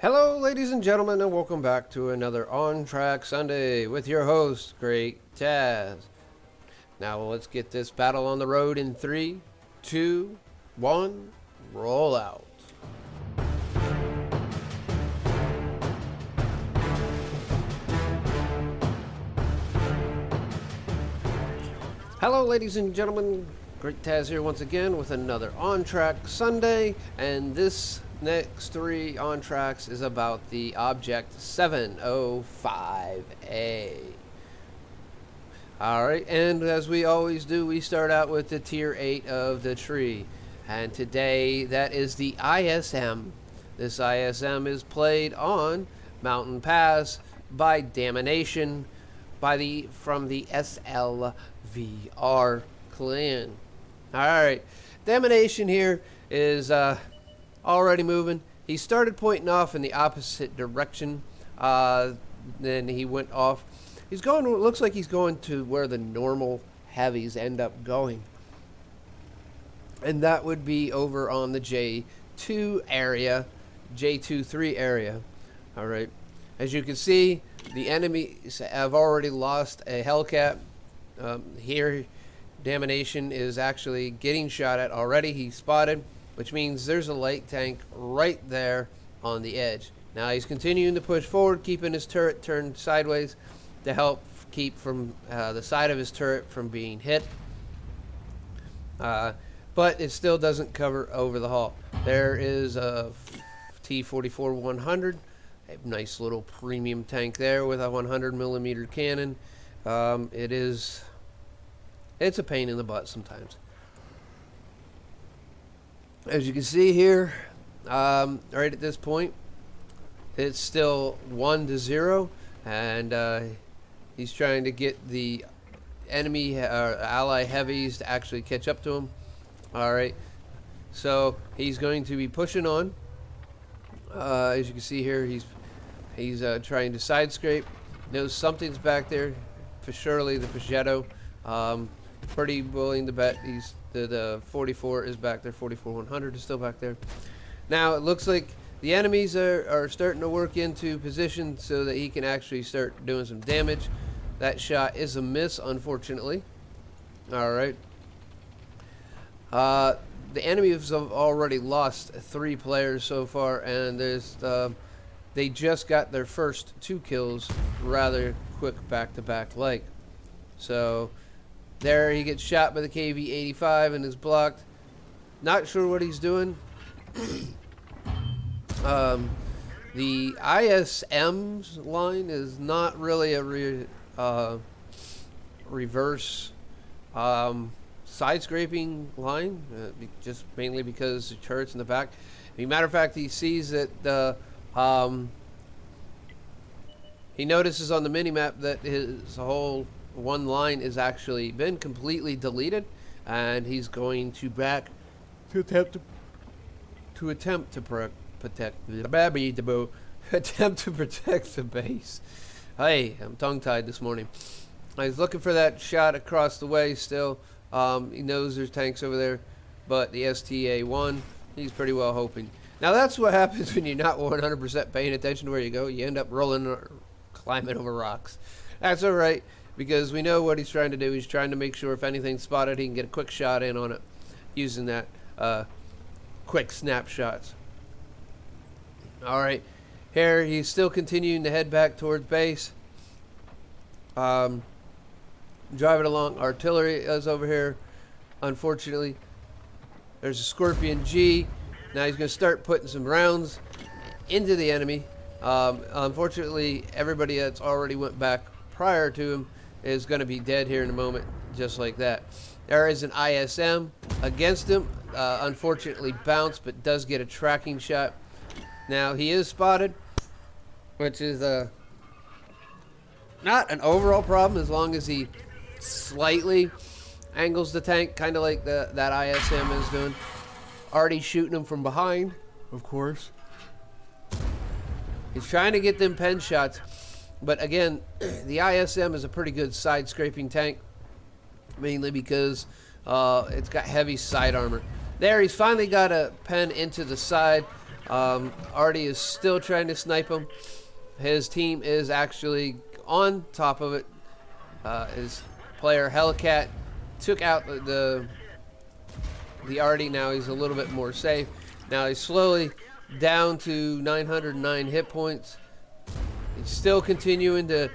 Hello, ladies and gentlemen, and welcome back to another On Track Sunday with your host, Great Taz. Now, let's get this battle on the road in 3, 2, 1, roll out. Hello, ladies and gentlemen, Great Taz here once again with another On Track Sunday, and this next 3 on tracks is about the Object 705A. Alright, and as we always do, we start out with the tier 8 of the tree. And today, that is the ISM. This ISM is played on MountainPass by Damnanation from the SLVR clan. Alright, Damnanation here is already moving. He started pointing off in the opposite direction. Then he went off. He's going. Looks like he's going to where the normal heavies end up going, and that would be over on the J2 area, J23 area. All right. As you can see, the enemies have already lost a Hellcat. Here, Damnation is actually getting shot at already. He's spotted, which means there's a light tank right there on the edge. Now he's continuing to push forward, keeping his turret turned sideways to help keep from the side of his turret from being hit. But it still doesn't cover over the hull. There is a T-44-100, a nice little premium tank there with a 100mm cannon. It's a pain in the butt sometimes. As you can see here, right at this point, it's still 1-0, and he's trying to get the enemy ally heavies to actually catch up to him. All right, so he's going to be pushing on. As you can see here, he's trying to side scrape. Knows something's back there, for surely the Peugeot. Pretty willing to bet the 44 is back there. 44-100 is still back there. Now it looks like the enemies are starting to work into position so that he can actually start doing some damage. That shot is a miss, unfortunately. All right. The enemies have already lost 3 players so far, and they just got their first 2 kills rather quick back-to-back like. So there he gets shot by the KV-85 and is blocked. Not sure what he's doing. The ISM's line is not really a reverse side scraping line, just mainly because the turret's in the back. As a matter of fact, he sees that he notices on the minimap that his whole one line is actually been completely deleted, and he's going to back to attempt to protect the base. Hey, I'm tongue-tied this morning. He's looking for that shot across the way still. He knows there's tanks over there, but the STA-1, he's pretty well hoping. Now that's what happens when you're not 100% paying attention to where you go. You end up rolling or climbing over rocks. That's all right, because we know what he's trying to do. He's trying to make sure if anything's spotted, he can get a quick shot in on it using that quick snapshots. All right, here he's still continuing to head back towards base. Driving along, artillery is over here. Unfortunately, there's a Scorpion G. Now he's going to start putting some rounds into the enemy. Unfortunately, everybody that's already went back prior to him is going to be dead here in a moment, just like that. There is an ISM against him. Unfortunately bounced, but does get a tracking shot. Now he is spotted, which is not an overall problem as long as he slightly angles the tank, kind of like that ISM is doing. Already shooting him from behind, of course. He's trying to get them pen shots, but again, the ISM is a pretty good side scraping tank, mainly because it's got heavy side armor. There, he's finally got a pen into the side. Artie is still trying to snipe him. His team is actually on top of it. His player Hellcat took out the Artie. Now he's a little bit more safe. Now he's slowly down to 909 hit points. He's still continuing to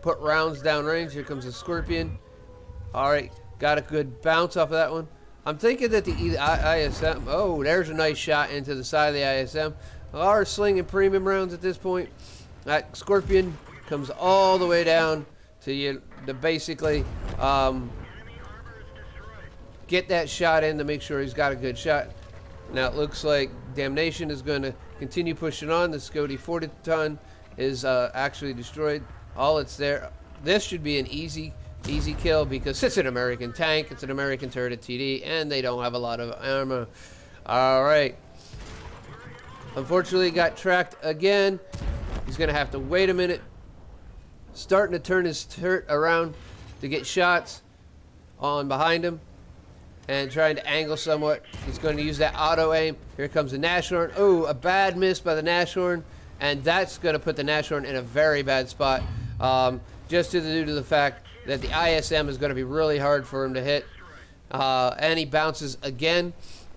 put rounds down range. Here comes the Scorpion. All right, got a good bounce off of that one. I'm thinking that the ISM, oh, there's a nice shot into the side of the ISM. Are slinging premium rounds at this point. That Scorpion comes all the way down to you to basically get that shot in to make sure he's got a good shot. Now it looks like Damnation is going to continue pushing on. The Scody 40-ton is actually destroyed. All it's there. This should be an easy kill because it's an American tank, it's an American turret TD, and they don't have a lot of armor. All right. Unfortunately, got tracked again. He's going to have to wait a minute. Starting to turn his turret around to get shots on behind him and trying to angle somewhat. He's going to use that auto aim. Here comes the Nashorn. Oh, a bad miss by the Nashorn, and that's going to put the Nashorn in a very bad spot. Just due to the fact that the ISM is going to be really hard for him to hit. And he bounces again.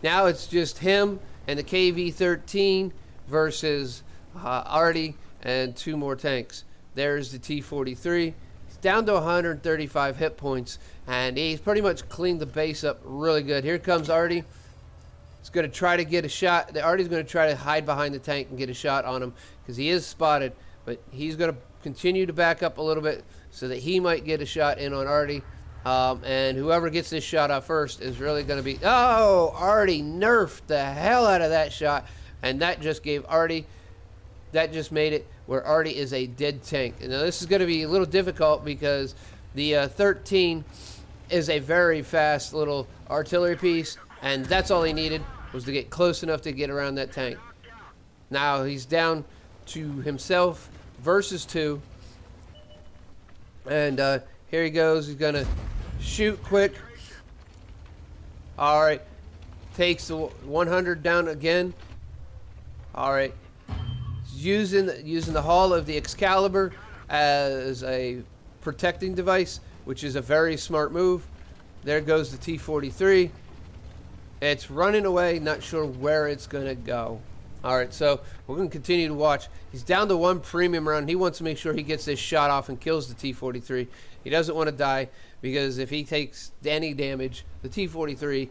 Now it's just him and the KV-13 versus Artie and two more tanks. There's the T-43. He's down to 135 hit points, and he's pretty much cleaned the base up really good. Here comes Artie. He's going to try to get a shot. Artie's going to try to hide behind the tank and get a shot on him because he is spotted, but he's going to continue to back up a little bit so that he might get a shot in on Artie. And whoever gets this shot off first is really going to be... Oh, Artie nerfed the hell out of that shot. And that just gave Artie... That just made it where Artie is a dead tank. And now this is going to be a little difficult because the 13 is a very fast little artillery piece. And that's all he needed was to get close enough to get around that tank. Now he's down to himself versus two. And here he goes. He's going to shoot quick. All right. Takes the 100 down again. All right. Using the hull of the Excalibur as a protecting device, which is a very smart move. There goes the T-43. It's running away. Not sure where it's going to go. All right, so we're going to continue to watch. He's down to one premium round. He wants to make sure he gets this shot off and kills the T-43. He doesn't want to die because if he takes any damage, the T-43,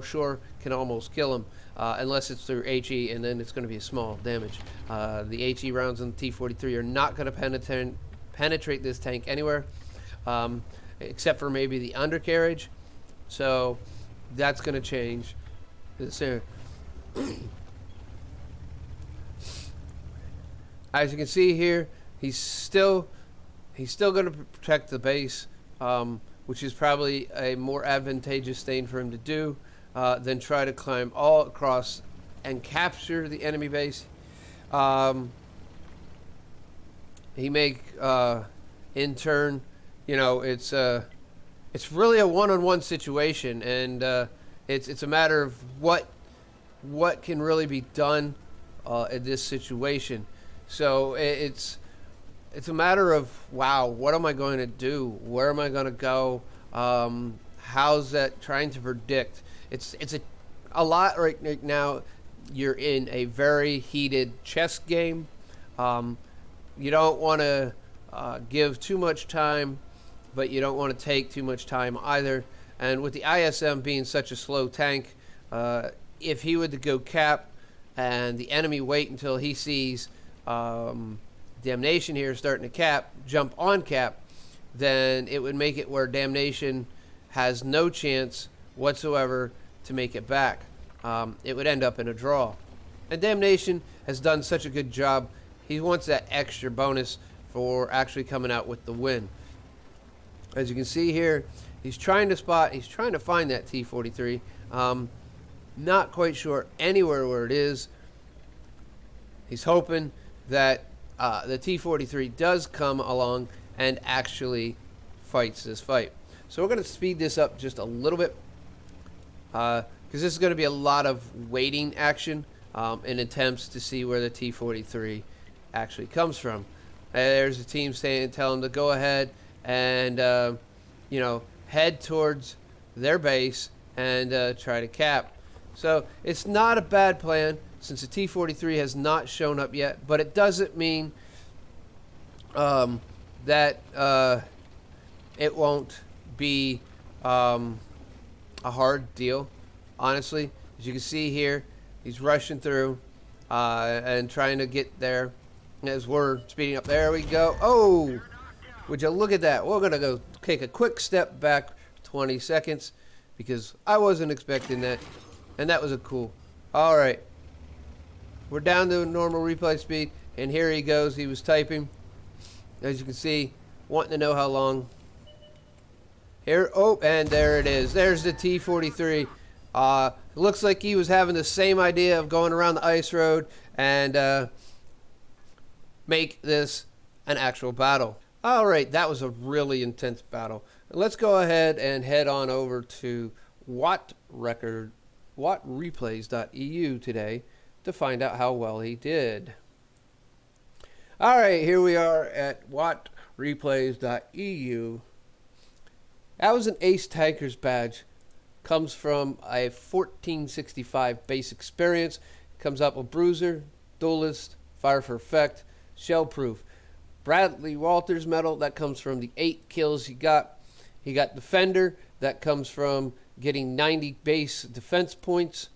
sure, can almost kill him unless it's through HE, and then it's going to be a small damage. The HE rounds on the T-43 are not going to penetrate this tank anywhere except for maybe the undercarriage. So that's going to change. As you can see here, he's still going to protect the base, which is probably a more advantageous thing for him to do than try to climb all across and capture the enemy base. He may, in turn, it's really a one-on-one situation, and it's a matter of what can really be done in this situation. So it's a matter of, wow, what am I going to do? Where am I going to go? How's that trying to predict? It's a lot right now. You're in a very heated chess game. You don't want to give too much time, but you don't want to take too much time either. And with the ISM being such a slow tank, if he were to go cap and the enemy wait until he sees Damnation here starting to cap, jump on cap, then it would make it where Damnation has no chance whatsoever to make it back. It would end up in a draw. And Damnation has done such a good job. He wants that extra bonus for actually coming out with the win. As you can see here, he's trying to find that T-43. Not quite sure anywhere where it is. He's hoping that the T-43 does come along and actually fights this fight. So we're going to speed this up just a little bit. because this is going to be a lot of waiting action in attempts to see where the T-43 actually comes from. There's a team telling them to go ahead and you know, head towards their base and try to cap. So it's not a bad plan since the T-43 has not shown up yet, but it doesn't mean that it won't be a hard deal. Honestly, as you can see here, he's rushing through and trying to get there as we're speeding up. There we go. Oh, would you look at that? We're going to go take a quick step back 20 seconds because I wasn't expecting that, and that was a cool. All right, we're down to normal replay speed, and here he goes. He was typing, as you can see, wanting to know how long. Here, oh, and there it is. There's the T-43. Looks like he was having the same idea of going around the ice road and make this an actual battle. All right, that was a really intense battle. Let's go ahead and head on over to WattReplays.eu today to find out how well he did. All right, here we are at WattReplays.eu. That was an Ace Tankers badge. Comes from a 1465 base experience. Comes up with Bruiser, Duelist, Fire for Effect, Shell Proof. Radley-Walter's medal, that comes from the 8 kills he got. He got Defender, that comes from getting 90 base defense points.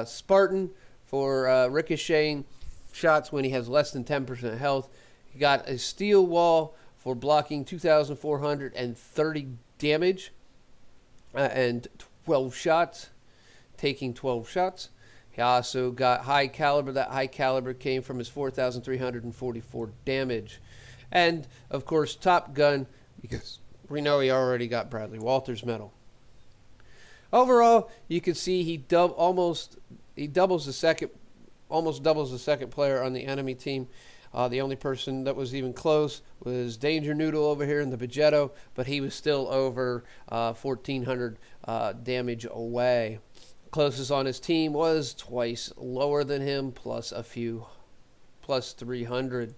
Spartan for ricocheting shots when he has less than 10% health. He got a Steel Wall for blocking 2,430 damage and 12 shots, taking 12 shots. He also got High Caliber. That High Caliber came from his 4,344 damage. And, of course, Top Gun, because we know he already got Radley-Walter's medal. Overall, you can see he almost doubles the second player on the enemy team. The only person that was even close was Danger Noodle over here in the Begetto, but he was still over 1,400 damage away. Closest on his team was twice lower than him, plus 300.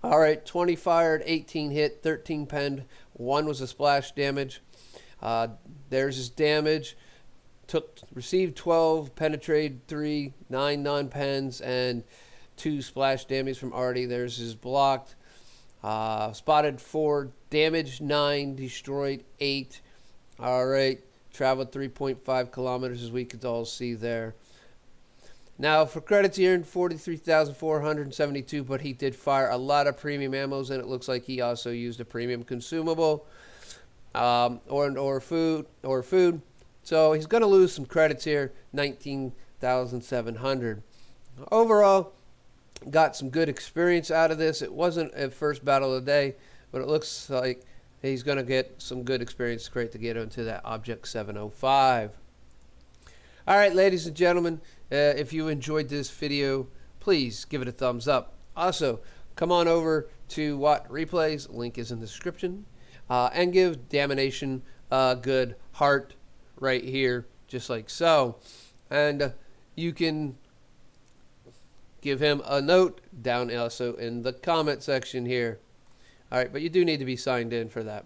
All right, 20 fired, 18 hit, 13 penned, 1 was a splash damage. There's his damage. Received 12, penetrated 3, 9 non-pens, and 2 splash damage from Artie. There's his blocked. Spotted 4, damaged 9, destroyed 8. All right, traveled 3.5 kilometers, as we could all see there. Now, for credits, he earned 43,472, but he did fire a lot of premium ammos, and it looks like he also used a premium consumable or food. So he's going to lose some credits here, 19,700. Overall, got some good experience out of this. It wasn't a first battle of the day, but it looks like he's going to get some good experience to get into that Object 705. All right, ladies and gentlemen, if you enjoyed this video, please give it a thumbs up. Also, come on over to Watt Replays, link is in the description, and give Damnanation a good heart right here, just like so. And you can give him a note down also in the comment section here. All right, but you do need to be signed in for that.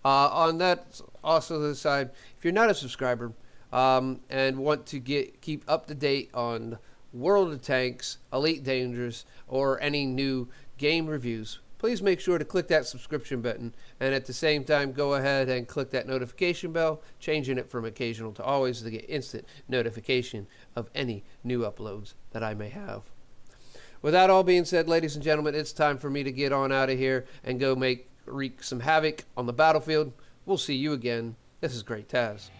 On that, also the side, if you're not a subscriber and want to keep up to date on World of Tanks, Elite Dangerous, or any new game reviews, please make sure to click that subscription button, and at the same time go ahead and click that notification bell, changing it from occasional to always to get instant notification of any new uploads that I may have. With that all being said, ladies and gentlemen, it's time for me to get on out of here and go wreak some havoc on the battlefield. We'll see you again. This is Great Taz.